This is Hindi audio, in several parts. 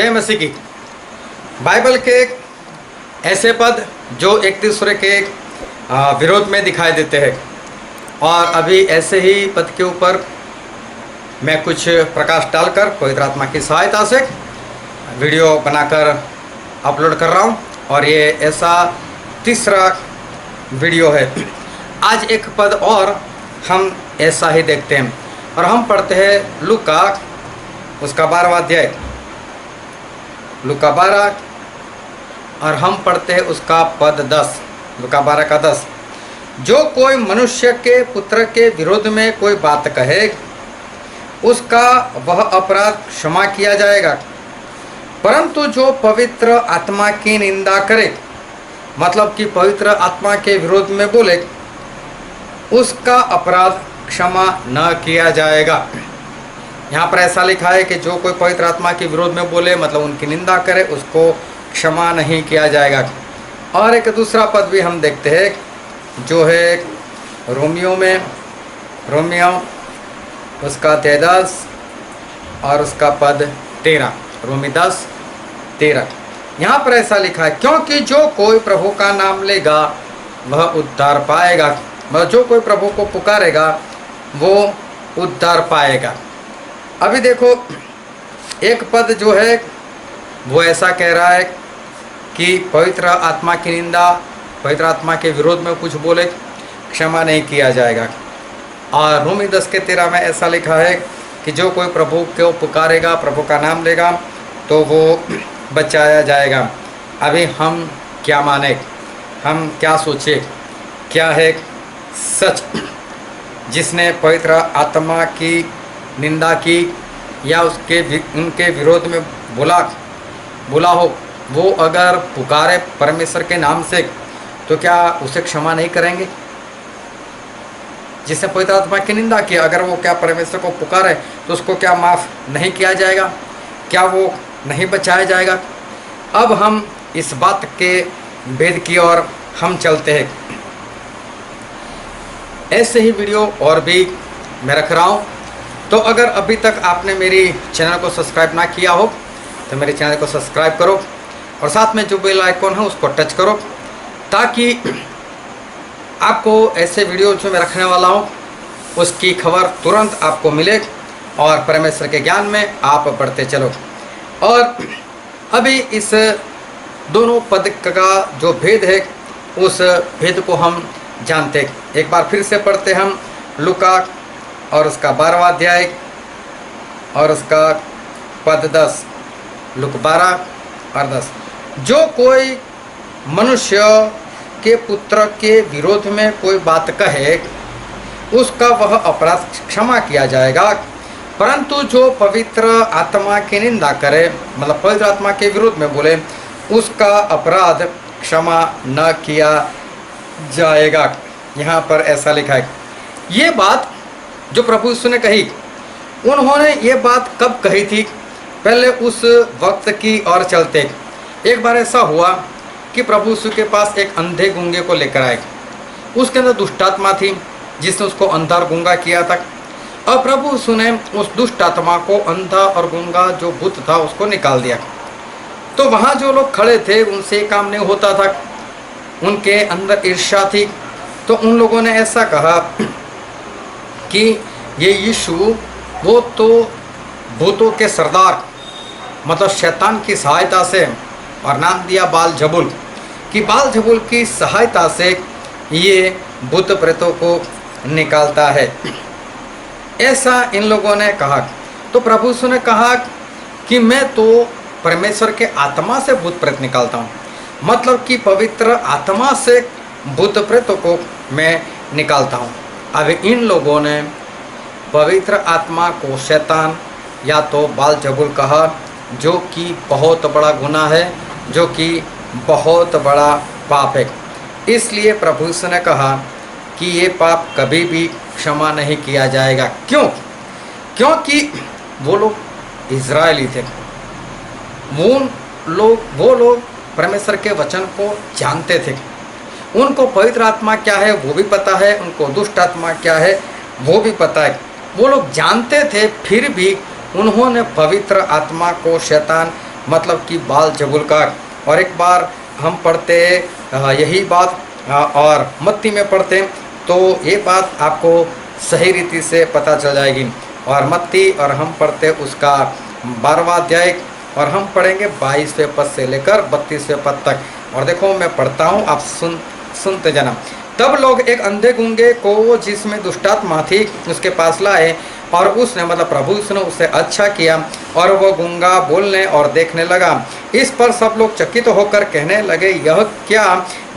जय मसीह की। बाइबल के ऐसे पद जो एक दूसरे के विरोध में दिखाई देते हैं, और अभी ऐसे ही पद के ऊपर मैं कुछ प्रकाश डालकर पवित्र आत्मा की सहायता से वीडियो बनाकर अपलोड कर रहा हूं। और ये ऐसा तीसरा वीडियो है। आज एक पद और हम ऐसा ही देखते हैं, और हम पढ़ते हैं लूका उसका 12वां अध्याय, लूका 12, और हम पढ़ते हैं उसका पद 10, लूका 12 का 10। जो कोई मनुष्य के पुत्र के विरोध में कोई बात कहे, उसका वह अपराध क्षमा किया जाएगा, परंतु जो पवित्र आत्मा की निंदा करे, मतलब कि पवित्र आत्मा के विरोध में बोले, उसका अपराध क्षमा न किया जाएगा। यहाँ पर ऐसा लिखा है कि जो कोई पवित्र आत्मा के विरोध में बोले, मतलब उनकी निंदा करे, उसको क्षमा नहीं किया जाएगा। और एक दूसरा पद भी हम देखते हैं जो है रोमियो उसका 10 और उसका पद 13, रोमी 10:13। यहाँ पर ऐसा लिखा है, क्योंकि जो कोई प्रभु का नाम लेगा वह उद्धार पाएगा, मतलब जो कोई प्रभु को पुकारेगा वो उद्धार पाएगा। अभी देखो, एक पद जो है वो ऐसा कह रहा है कि पवित्र आत्मा की निंदा, पवित्र आत्मा के विरोध में कुछ बोले, क्षमा नहीं किया जाएगा। और रोमी 10:13 में ऐसा लिखा है कि जो कोई प्रभु को पुकारेगा, प्रभु का नाम लेगा, तो वो बचाया जाएगा। अभी हम क्या माने, हम क्या सोचे, क्या है सच? जिसने पवित्र आत्मा की निंदा की या उनके विरोध में बोला हो, वो अगर पुकारे परमेश्वर के नाम से, तो क्या उसे क्षमा नहीं करेंगे? जिसने पवित्र आत्मा की निंदा की, अगर वो क्या परमेश्वर को पुकारे, तो उसको क्या माफ़ नहीं किया जाएगा? क्या वो नहीं बचाया जाएगा? अब हम इस बात के भेद की ओर हम चलते हैं। ऐसे ही वीडियो और भी मैं रख रहा हूँ, तो अगर अभी तक आपने मेरी चैनल को सब्सक्राइब ना किया हो तो मेरे चैनल को सब्सक्राइब करो, और साथ में जो बेल आइकॉन है उसको टच करो, ताकि आपको ऐसे वीडियो जो मैं रखने वाला हूँ उसकी खबर तुरंत आपको मिले, और परमेश्वर के ज्ञान में आप बढ़ते चलो। और अभी इस दोनों पद का जो भेद है, उस भेद को हम जानते। एक बार फिर से पढ़ते हम लूका और उसका 12वां अध्याय और उसका पद 10, लूका 12 और 10। जो कोई मनुष्य के पुत्र के विरोध में कोई बात कहे, उसका वह अपराध क्षमा किया जाएगा, परंतु जो पवित्र आत्मा की निंदा करे, मतलब पवित्र आत्मा के विरोध में बोले, उसका अपराध क्षमा न किया जाएगा। यहाँ पर ऐसा लिखा है। ये बात जो प्रभु यीशु ने कही, उन्होंने ये बात कब कही थी? पहले उस वक्त की ओर चलते। एक बार ऐसा हुआ कि प्रभु यीशु के पास एक अंधे गूंगे को लेकर आए। उसके अंदर दुष्ट आत्मा थी जिसने उसको अंधा और गूंगा किया था, और प्रभु यीशु ने उस दुष्ट आत्मा को, अंधा और गूंगा जो भूत था, उसको निकाल दिया। तो वहाँ जो लोग खड़े थे उनसे काम नहीं होता था, उनके अंदर ईर्ष्या थी। तो उन लोगों ने ऐसा कहा कि ये यीशु वो तो भूतों के सरदार, मतलब शैतान की सहायता से, और नाम दिया बालजबूल, कि बालजबूल की सहायता से ये भूत प्रेतों को निकालता है। ऐसा इन लोगों ने कहा। तो प्रभु यीशु ने कहा कि मैं तो परमेश्वर के आत्मा से भूत प्रेत निकालता हूँ, मतलब कि पवित्र आत्मा से भूत प्रेतों को मैं निकालता हूँ। अब इन लोगों ने पवित्र आत्मा को शैतान या तो बालजबूल कहा, जो कि बहुत बड़ा गुनाह है, जो कि बहुत बड़ा पाप है। इसलिए प्रभु यीशु ने कहा कि ये पाप कभी भी क्षमा नहीं किया जाएगा। क्यों? क्योंकि वो लोग इज़राइली थे, वो लोग परमेश्वर के वचन को जानते थे। उनको पवित्र आत्मा क्या है वो भी पता है, उनको दुष्ट आत्मा क्या है वो भी पता है। वो लोग जानते थे, फिर भी उन्होंने पवित्र आत्मा को शैतान मतलब कि बाल जबुल का। और एक बार हम पढ़ते यही बात और मत्ती में पढ़ते तो ये बात आपको सही रीति से पता चल जाएगी। और मत्ती और हम पढ़ते उसका 12वां अध्याय और हम पढ़ेंगे 22वें पद से लेकर 32वें पद तक। और देखो मैं पढ़ता हूँ, आप सुनते जाना। तब लोग एक अंधे गूंगे को जिसमें दुष्टात्मा थी उसके पास लाए और उसने मतलब प्रभु उसने उसे अच्छा किया और वह गूंगा बोलने और देखने लगा। इस पर सब लोग चकित होकर कहने लगे, यह क्या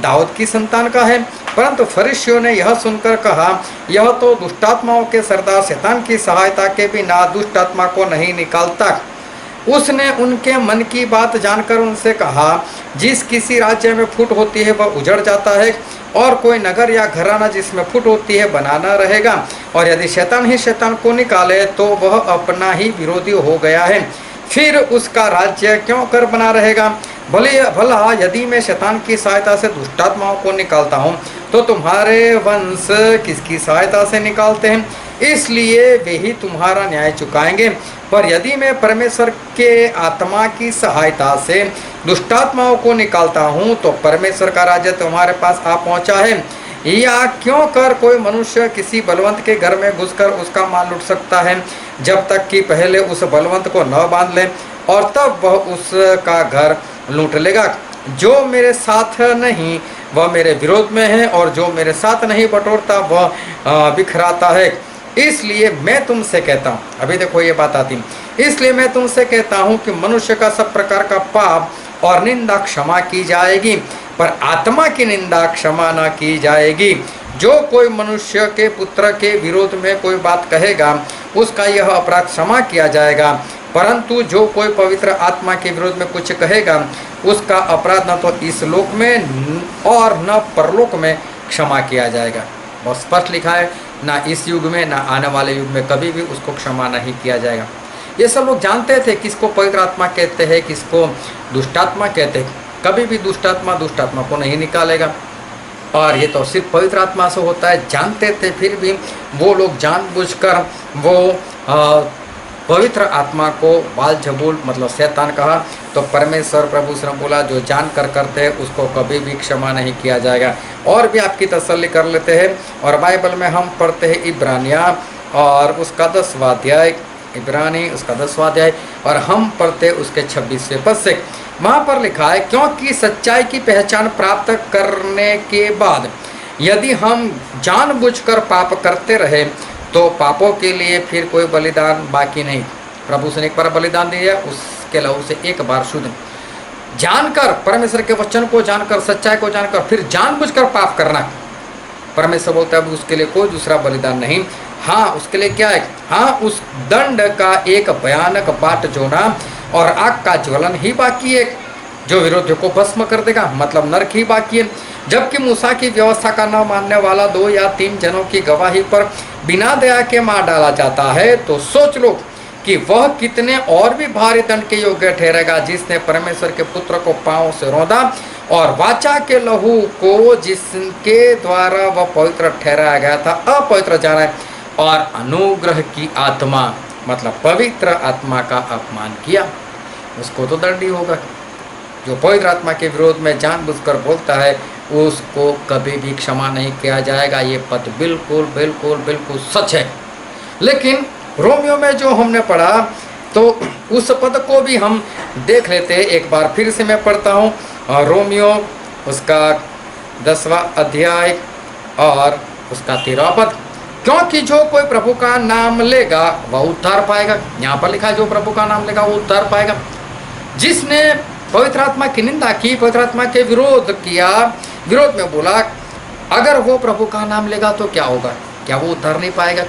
दाऊद की संतान का है? परंतु फरीसियों ने यह सुनकर कहा, यह तो दुष्टात्माओं के सरदार शैतान की सहायता के बिना दुष्टात्मा को नहीं निकालता। उसने उनके मन की बात जानकर उनसे कहा, जिस किसी राज्य में फूट होती है वह उजड़ जाता है और कोई नगर या घराना जिसमें फूट होती है बनाना रहेगा। और यदि शैतान ही शैतान को निकाले तो वह अपना ही विरोधी हो गया है, फिर उसका राज्य क्यों कर बना रहेगा? भला यदि मैं शैतान की सहायता से दुष्टात्माओं को निकालता हूँ तो तुम्हारे वंश किसकी सहायता से निकालते हैं? इसलिए वे ही तुम्हारा न्याय चुकाएंगे। पर यदि मैं परमेश्वर के आत्मा की सहायता से दुष्टात्माओं को निकालता हूँ तो परमेश्वर का राज्य तुम्हारे पास आ पहुँचा है। या क्यों कर कोई मनुष्य किसी बलवंत के घर में घुसकर उसका माल लूट सकता है, जब तक कि पहले उस बलवंत को न बांध ले, और तब वह उसका घर लूट लेगा। जो मेरे साथ नहीं वह मेरे विरोध में है, और जो मेरे साथ नहीं बटोरता वह बिखराता है। इसलिए मैं तुमसे कहता हूँ, अभी देखो ये बात आती है, इसलिए मैं तुमसे कहता हूँ कि मनुष्य का सब प्रकार का पाप और निंदा क्षमा की जाएगी, पर आत्मा की निंदा क्षमा न की जाएगी। जो कोई मनुष्य के पुत्र के विरोध में कोई बात कहेगा उसका यह अपराध क्षमा किया जाएगा, परंतु जो कोई पवित्र आत्मा के विरोध में कुछ कहेगा उसका अपराध न तो इस लोक में और न परलोक में क्षमा किया जाएगा। बहुत स्पष्ट लिखा है, ना इस युग में ना आने वाले युग में कभी भी उसको क्षमा नहीं किया जाएगा। ये सब लोग जानते थे किसको पवित्र आत्मा कहते हैं, किसको दुष्टात्मा कहते हैं। कभी भी दुष्टात्मा को नहीं निकालेगा, और ये तो सिर्फ पवित्र आत्मा से होता है। जानते थे फिर भी वो लोग जानबूझकर वो पवित्र आत्मा को बालजबूल मतलब शैतान कहा। तो परमेश्वर प्रभु से बोला, जो जान कर करते हैं उसको कभी भी क्षमा नहीं किया जाएगा। और भी आपकी तसल्ली कर लेते हैं, और बाइबल में हम पढ़ते हैं इब्रानिया और उसका 10वां अध्याय, इब्रानी उसका 10वां अध्याय, और हम पढ़ते उसके 26वें पद से। वहाँ पर लिखा है, क्योंकि सच्चाई की पहचान प्राप्त करने के बाद यदि हम जानबूझकर पाप करते रहे तो पापों के लिए फिर कोई बलिदान बाकी नहीं। प्रभु से एक बार बलिदान दिया, उसके लहू से एक बार शुद्ध। जानकर परमेश्वर के वचन को जानकर, सच्चाई को जानकर फिर जानबूझकर पाप करना, परमेश्वर बोलता है उसके लिए कोई दूसरा बलिदान नहीं। हाँ, उसके लिए क्या है? हाँ, उस दंड का एक भयानक बाट जोना और आग का ज्वलन ही बाकी है, जो विरोधियों को भस्म कर देगा, मतलब नरक ही बाकी है। जबकि मूसा की व्यवस्था का न मानने वाला 2 या 3 जनों की गवाही पर बिना दया के मार डाला जाता है, तो सोच लो कि वह कितने और भी भारी दंड के योग्य ठहरेगा, जिसने परमेश्वर के पुत्र को पांव से रौंदा और वाचा के लहू को जिसके द्वारा वह पवित्र ठहराया गया था अपवित्र जाना, और अनुग्रह की आत्मा मतलब पवित्र आत्मा का अपमान किया, उसको तो दंड ही होगा। जो पवित्र आत्मा के विरोध में जानबूझकर बोलता है उसको कभी भी क्षमा नहीं किया जाएगा। ये पद बिल्कुल बिल्कुल बिल्कुल सच है। लेकिन रोमियो में जो हमने पढ़ा तो उस पद को भी हम देख लेते हैं। एक बार फिर से मैं पढ़ता हूँ, रोमियो उसका 10वां अध्याय और उसका 13वां पद। क्योंकि जो कोई प्रभु का नाम लेगा वह उद्धार पाएगा। यहाँ पर लिखा है, जो प्रभु का नाम लेगा वो उद्धार पाएगा। जिसने पवित्र आत्मा की निंदा की, पवित्र आत्मा के विरोध किया, विरोध में बोला, अगर वो प्रभु का नाम लेगा तो क्या होगा? क्या वो उद्धार नहीं पाएगा?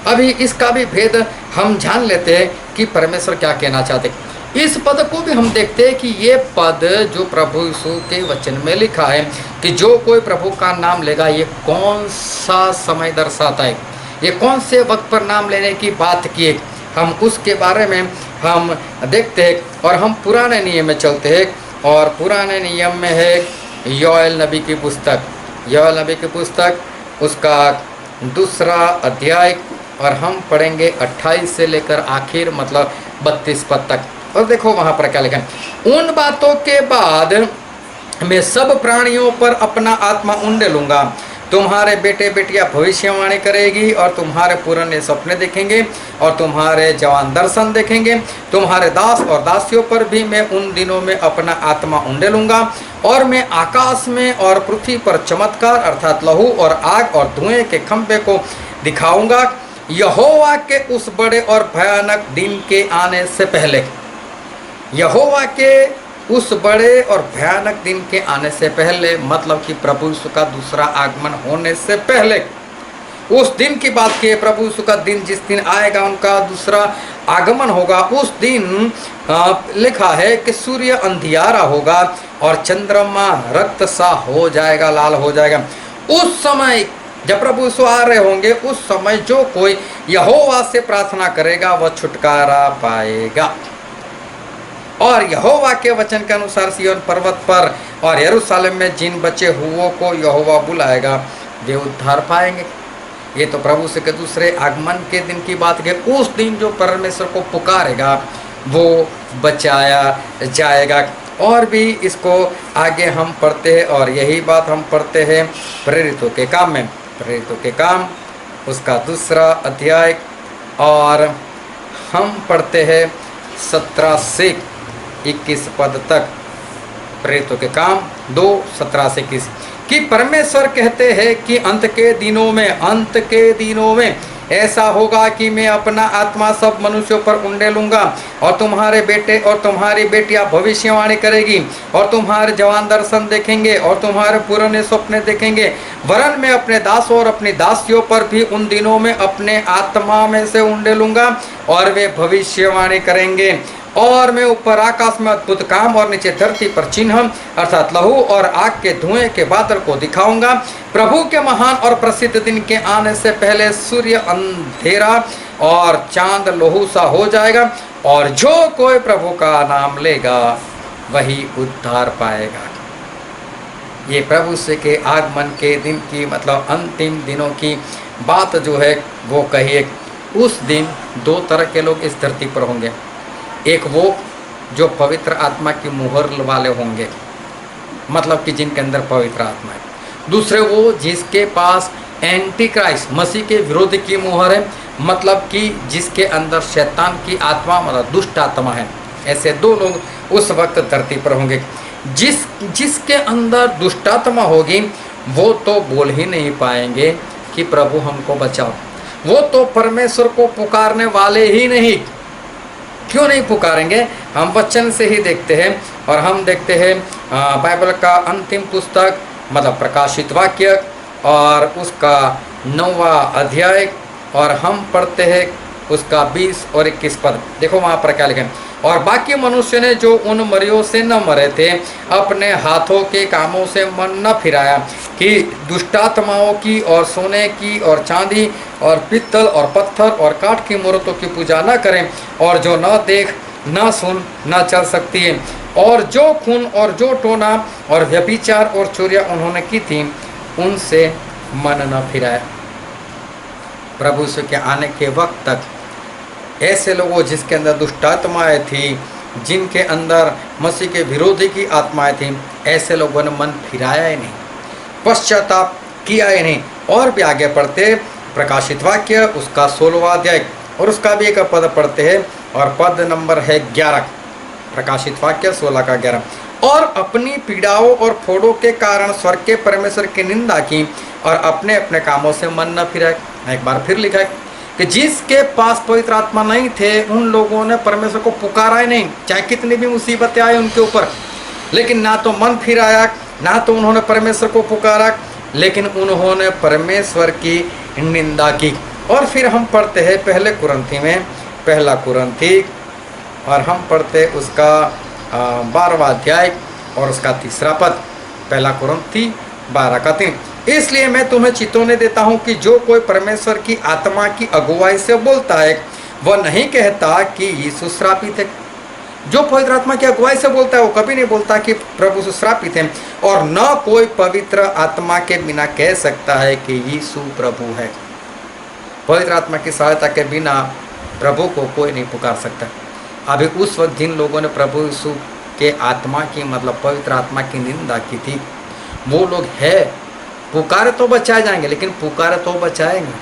अभी इसका भी भेद हम जान लेते हैं कि परमेश्वर क्या कहना चाहते। इस पद को भी हम देखते हैं कि ये पद जो प्रभु यीशु के वचन में लिखा है कि जो कोई प्रभु का नाम लेगा, ये कौन सा समय दर्शाता है, ये कौन से वक्त पर नाम लेने की बात की है, हम उसके बारे में हम देखते हैं। और हम पुराने नियम में चलते हैं, और पुराने नियम में है योएल नबी की पुस्तक, योएल नबी की पुस्तक उसका 2वां अध्याय, और हम पढ़ेंगे 28 से लेकर आखिर मतलब 32 पद तक। और देखो वहां पर क्या लिखा है, उन बातों के बाद मैं सब प्राणियों पर अपना आत्मा उंडे लूंगा। तुम्हारे बेटे बेटियां भविष्यवाणी करेगी और तुम्हारे पुराने सपने देखेंगे और तुम्हारे जवान दर्शन देखेंगे। तुम्हारे दास और दासियों पर भी मैं उन दिनों में अपना आत्मा उंडे लूंगा और मैं आकाश में और पृथ्वी पर चमत्कार अर्थात लहू और आग और धुएं के खंभे को दिखाऊंगा, यहोवा के उस बड़े और भयानक दिन के आने से पहले। यहोवा के उस बड़े और भयानक दिन के आने से पहले मतलब कि प्रभु यीशु का दूसरा आगमन होने से पहले, उस दिन की बात की है। प्रभु यीशु का दिन जिस दिन आएगा, उनका दूसरा आगमन होगा, उस दिन लिखा है कि सूर्य अंधियारा होगा और चंद्रमा रक्त सा हो जाएगा, लाल हो जाएगा। उस समय जब प्रभु यीशु आ रहे होंगे, उस समय जो कोई यहोवा से प्रार्थना करेगा वह छुटकारा पाएगा। और यहोवा के वचन के अनुसार सिय्योन पर्वत पर और यरूशलेम में जिन बचे हुओं को यहोवा बुलाएगा वे उद्धार पाएंगे। ये तो प्रभु से के दूसरे आगमन के दिन की बात है। उस दिन जो परमेश्वर को पुकारेगा वो बचाया जाएगा। और भी इसको आगे हम पढ़ते हैं और यही बात हम पढ़ते हैं प्रेरितों के काम में। प्रेरितों के काम उसका दूसरा अध्याय और हम पढ़ते हैं 17 से 21 पद तक। प्रेरितों के काम 2:17 से 21 कि परमेश्वर कहते हैं कि अंत के दिनों में ऐसा होगा कि मैं अपना आत्मा सब मनुष्यों पर उंडे लूंगा और तुम्हारे बेटे और तुम्हारी बेटियां भविष्यवाणी करेगी और तुम्हारे जवान दर्शन देखेंगे और तुम्हारे पुराने सपने देखेंगे। वरन मैं अपने दासों और अपनी दासियों पर भी उन दिनों में अपने आत्मा में से उंडे लूंगा और वे भविष्यवाणी करेंगे। और मैं ऊपर आकाश में अद्भुत काम और नीचे धरती पर चिन्ह अर्थात लहू और आग के धुएं के बादल को दिखाऊंगा। प्रभु के महान और प्रसिद्ध दिन के आने से पहले सूर्य अंधेरा और चांद लहू सा हो जाएगा और जो कोई प्रभु का नाम लेगा वही उद्धार पाएगा। ये प्रभु से के आगमन के दिन की मतलब अंतिम दिनों की बात जो है वो कहिए। उस दिन दो तरह के लोग इस धरती पर होंगे। एक वो जो पवित्र आत्मा की मुहर वाले होंगे, मतलब कि जिनके अंदर पवित्र आत्मा है। दूसरे वो जिसके पास एंटी क्राइस्ट मसीह के विरोधी की मुहर है, मतलब कि जिसके अंदर शैतान की आत्मा मतलब दुष्ट आत्मा है। ऐसे दो लोग उस वक्त धरती पर होंगे। जिसके अंदर दुष्ट आत्मा होगी वो तो बोल ही नहीं पाएंगे कि प्रभु हमको बचाओ। वो तो परमेश्वर को पुकारने वाले ही नहीं। क्यों नहीं पुकारेंगे? हम वचन से ही देखते हैं और हम देखते हैं बाइबल का अंतिम पुस्तक मतलब प्रकाशित वाक्य और उसका 9वां अध्याय और हम पढ़ते हैं उसका 20 और 21 पद। देखो वहाँ पर क्या लिखा है, और बाकी मनुष्य ने जो उन मरियों से न मरे थे अपने हाथों के कामों से मन न फिराया कि दुष्टात्माओं की और सोने की और चांदी और पित्तल और पत्थर और काठ की मूर्तों की पूजा न करें और जो न देख न सुन न चल सकती है और जो खून और जो टोना और व्यभिचार और चोरियां उन्होंने की थी उनसे मन न फिराया। प्रभु से के आने के वक्त तक ऐसे लोगों जिसके अंदर दुष्ट आत्माएँ थी, जिनके अंदर मसीह के विरोधी की आत्माएँ थीं, ऐसे लोगों ने मन फिराया ही नहीं, पश्चाताप किया ही नहीं। और भी आगे पढ़ते प्रकाशित वाक्य उसका 16वां अध्याय और उसका भी एक पद पढ़ते हैं और पद नंबर है 11। प्रकाशित वाक्य 16 का 11। और अपनी पीड़ाओं और फोड़ों के कारण स्वर्ग के परमेश्वर की निंदा की और अपने अपने कामों से मन न फिराए। एक बार फिर लिखा है कि जिसके पास पवित्र आत्मा नहीं थे उन लोगों ने परमेश्वर को पुकारा ही नहीं, चाहे कितनी भी मुसीबतें आए उनके ऊपर, लेकिन ना तो मन फिराया ना तो उन्होंने परमेश्वर को पुकारा, लेकिन उन्होंने परमेश्वर की निंदा की। और फिर हम पढ़ते हैं पहले कुरंथी में, पहला कुरंथी और हम पढ़ते उसका 12वां अध्याय और उसका 3रा पद। पहला कुरंथी 12 का 3। इसलिए मैं तुम्हें चेतावनी देता हूँ कि जो कोई परमेश्वर की आत्मा की अगुवाई से बोलता है वह नहीं कहता कि यीशु श्रापित है। जो पवित्र आत्मा की अगुवाई से बोलता है वो कभी नहीं बोलता कि प्रभु श्रापित है, और न कोई पवित्र आत्मा के बिना कह सकता है कि यीशु प्रभु है। पवित्र आत्मा की सहायता के बिना प्रभु को कोई नहीं पुकार सकता। अभी उस वक्त जिन लोगों ने प्रभु यीशु के आत्मा की मतलब पवित्र आत्मा की निंदा की थी, वो लोग है पुकारे तो बचाए जाएंगे, लेकिन पुकारे तो बचाएंगे,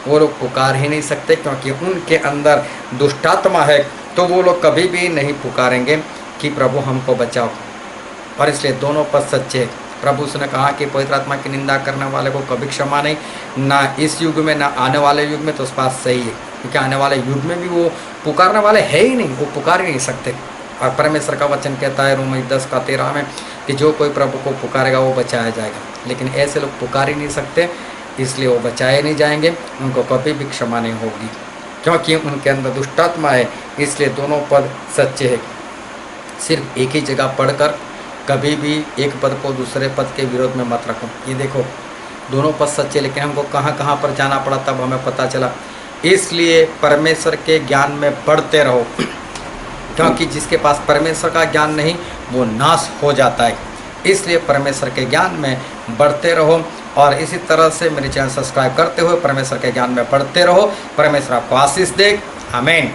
वो लोग पुकार ही नहीं सकते क्योंकि उनके अंदर दुष्टात्मा है। तो वो लोग कभी भी नहीं पुकारेंगे कि प्रभु हमको बचाओ। और इसलिए दोनों पद सच्चे। प्रभु उसने कहा कि पवित्र आत्मा की निंदा करने वाले को कभी क्षमा नहीं, ना इस युग में ना आने वाले युग में। तो उस बात सही है, क्योंकि आने वाले युग में भी वो पुकारने वाले है ही नहीं, वो पुकार ही नहीं सकते। और परमेश्वर का वचन कहता है रोमी 10:13 में कि जो कोई प्रभु को पुकारेगा वो बचाया जाएगा। लेकिन ऐसे लोग पुकार ही नहीं सकते, इसलिए वो बचाए नहीं जाएंगे, उनको कभी भी क्षमा नहीं होगी, क्योंकि उनके अंदर दुष्टात्मा है। इसलिए दोनों पद सच्चे हैं। सिर्फ एक ही जगह पढ़कर कभी भी एक पद को दूसरे पद के विरोध में मत रखो। ये देखो दोनों पद सच्चे, लेकिन हमको कहाँ कहाँ पर जाना पड़ा तब हमें पता चला। इसलिए परमेश्वर के ज्ञान में बढ़ते रहो, क्योंकि जिसके पास परमेश्वर का ज्ञान नहीं वो नाश हो जाता है। इसलिए परमेश्वर के ज्ञान में बढ़ते रहो, और इसी तरह से मेरे चैनल सब्सक्राइब करते हुए परमेश्वर के ज्ञान में बढ़ते रहो। परमेश्वर आपको आशीष दे। आमीन।